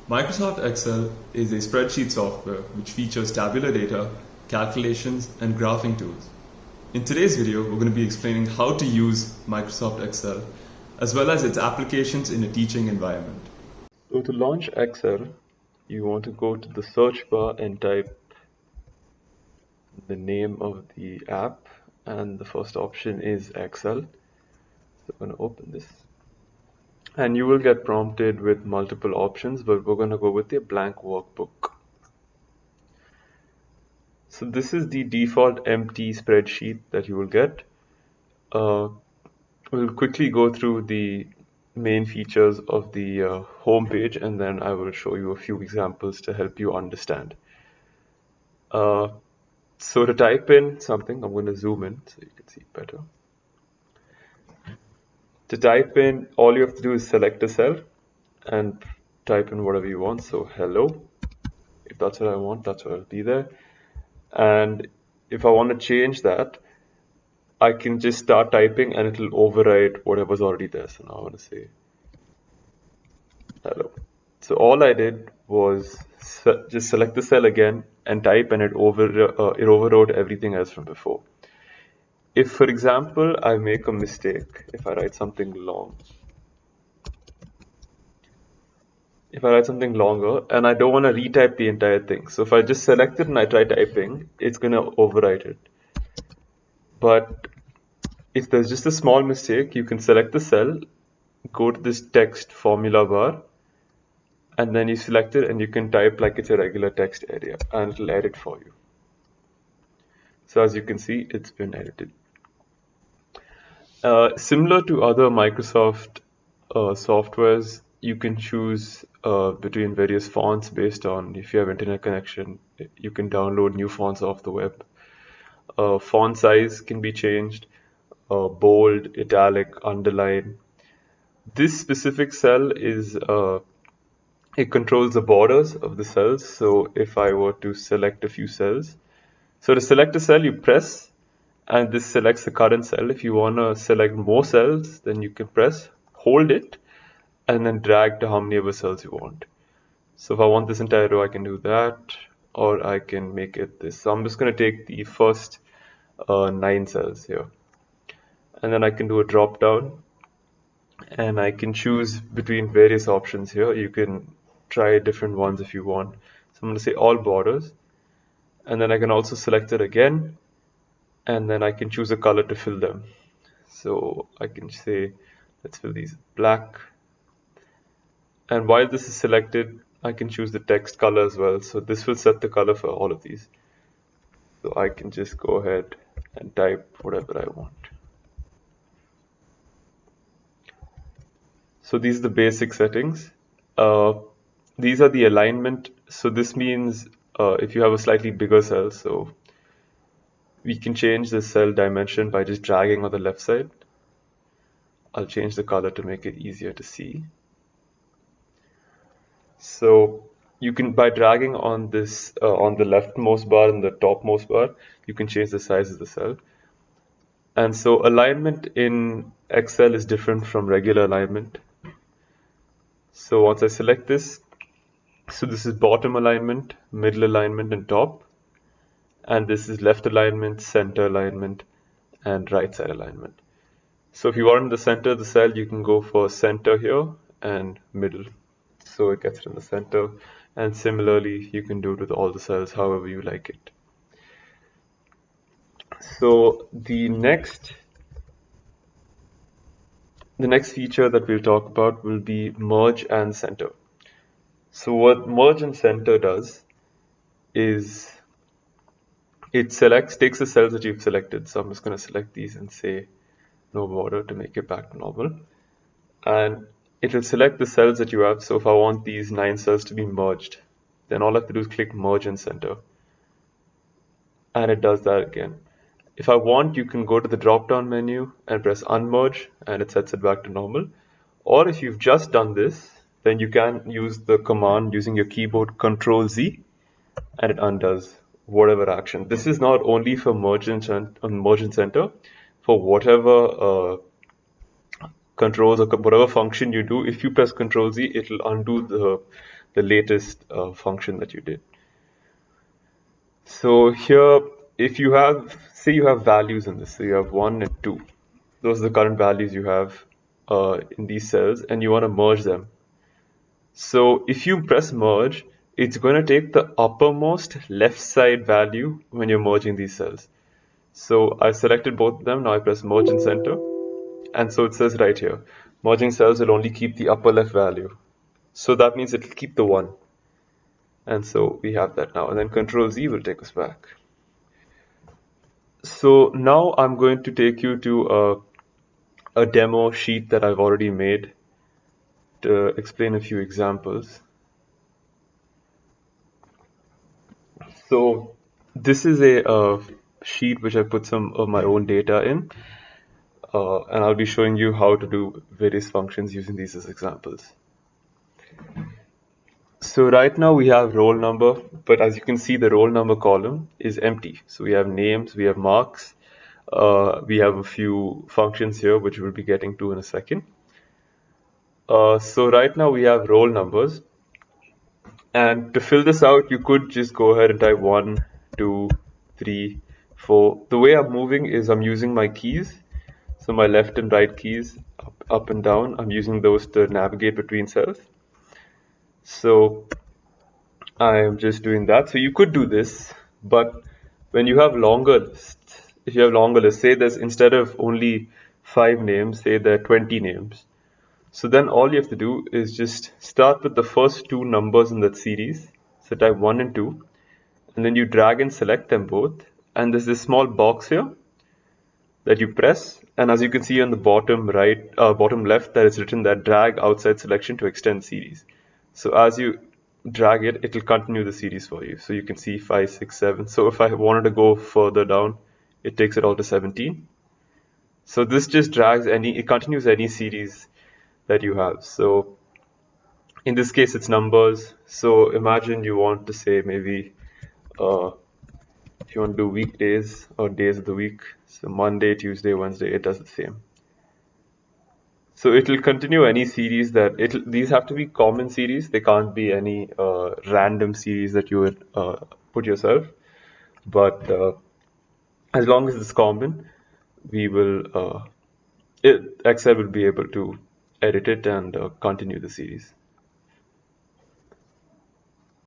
Microsoft Excel is a spreadsheet software which features tabular data, calculations, and graphing tools. In today's video, we're going to be explaining how to use Microsoft Excel as well as its applications in a teaching environment. So to launch Excel, you want to go to the search bar and type the name of the app, and the first option is Excel. So I'm going to open this. And you will get prompted with multiple options, but we're going to go with a blank workbook. So this is the default empty spreadsheet that you will get. We'll quickly go through the main features of the home page, and then I will show you a few examples to help you understand. So to type in something, I'm going to zoom in so you can see better. To type in, all you have to do is select a cell and type in whatever you want. So hello, if that's what I want, that's what will be there. And if I want to change that, I can just start typing and it'll override whatever's already there. So now I want to say hello. So all I did was just select the cell again and type, and it overrode everything else from before. If, for example, I make a mistake, if I write something long, if I write something longer and I don't want to retype the entire thing, so if I just select it and I try typing, it's going to overwrite it. But if there's just a small mistake, you can select the cell, go to this text formula bar, and then you select it and you can type like it's a regular text area and it'll edit for you. So as you can see, it's been edited. Similar to other Microsoft softwares, you can choose between various fonts based on if you have internet connection. You can download new fonts off the web. Font size can be changed, bold, italic, underline. This specific cell is it controls the borders of the cells. So if I were to select a few cells, so to select a cell, you press, and this selects the current cell. If you want to select more cells, then you can press, hold it, and then drag to how many other cells you want. So if I want this entire row, I can do that, or I can make it this. So I'm just going to take the first 9 cells here, and then I can do a drop down, and I can choose between various options here. You can try different ones if you want. So I'm going to say all borders, and then I can also select it again, and then I can choose a color to fill them. So I can say, let's fill these black. And while this is selected, I can choose the text color as well. So this will set the color for all of these. So I can just go ahead and type whatever I want. So these are the basic settings. These are the alignment. So this means if you have a slightly bigger cell, so we can change the cell dimension by just dragging on the left side. I'll change the color to make it easier to see. So you can, by dragging on this on the leftmost bar and the topmost bar, you can change the size of the cell. And so alignment in Excel is different from regular alignment. So once I select this, so this is bottom alignment, middle alignment, and top. And this is left alignment, center alignment, and right side alignment. So if you are in the center of the cell, you can go for center here and middle. So it gets it in the center. And similarly, you can do it with all the cells however you like it. So the next feature that we'll talk about will be merge and center. So what merge and center does is it takes the cells that you've selected. So I'm just going to select these and say no border to make it back to normal. And it will select the cells that you have. So if I want these 9 cells to be merged, then all I have to do is click merge and center. And it does that again. If I want, you can go to the drop down menu and press unmerge, and it sets it back to normal. Or if you've just done this, then you can use the command using your keyboard Control Z, and it undoes whatever action. This is not only for merge and center, for whatever controls or whatever function you do. If you press Control Z, it will undo the latest function that you did. So here, if you have, say you have values in this, so you have 1 and 2. Those are the current values you have in these cells, and you want to merge them. So if you press merge, it's going to take the uppermost left side value when you're merging these cells. So I selected both of them, now I press merge in center, and so it says right here, merging cells will only keep the upper left value. So that means it will keep the 1. And so we have that now, and then Control Z will take us back. So now I'm going to take you to a demo sheet that I've already made to explain a few examples. So this is a sheet which I put some of my own data in, and I'll be showing you how to do various functions using these as examples. So right now we have roll number, but as you can see, the roll number column is empty. So we have names, we have marks, we have a few functions here which we'll be getting to in a second. So right now we have roll numbers, and to fill this out, you could just go ahead and type 1, 2, 3, 4. The way I'm moving is I'm using my keys. So my left and right keys, up and down, I'm using those to navigate between cells. So I am just doing that. So you could do this, but when you have longer lists, if you have longer lists, say there's instead of only 5 names, say there are 20 names. So then all you have to do is just start with the first 2 numbers in that series. So type 1 and 2, and then you drag and select them both. And there's this small box here that you press, and as you can see on the bottom right, bottom left, that is written that drag outside selection to extend series. So as you drag it, it will continue the series for you. So you can see 5, 6, 7. So if I wanted to go further down, it takes it all to 17. So this just drags it continues any series that you have. So in this case, it's numbers. So imagine you want to say maybe if you want to do weekdays or days of the week. So Monday, Tuesday, Wednesday, it does the same. So it will continue any series these have to be common series. They can't be any random series that you would put yourself. But as long as it's common, we will Excel will be able to edit it and continue the series.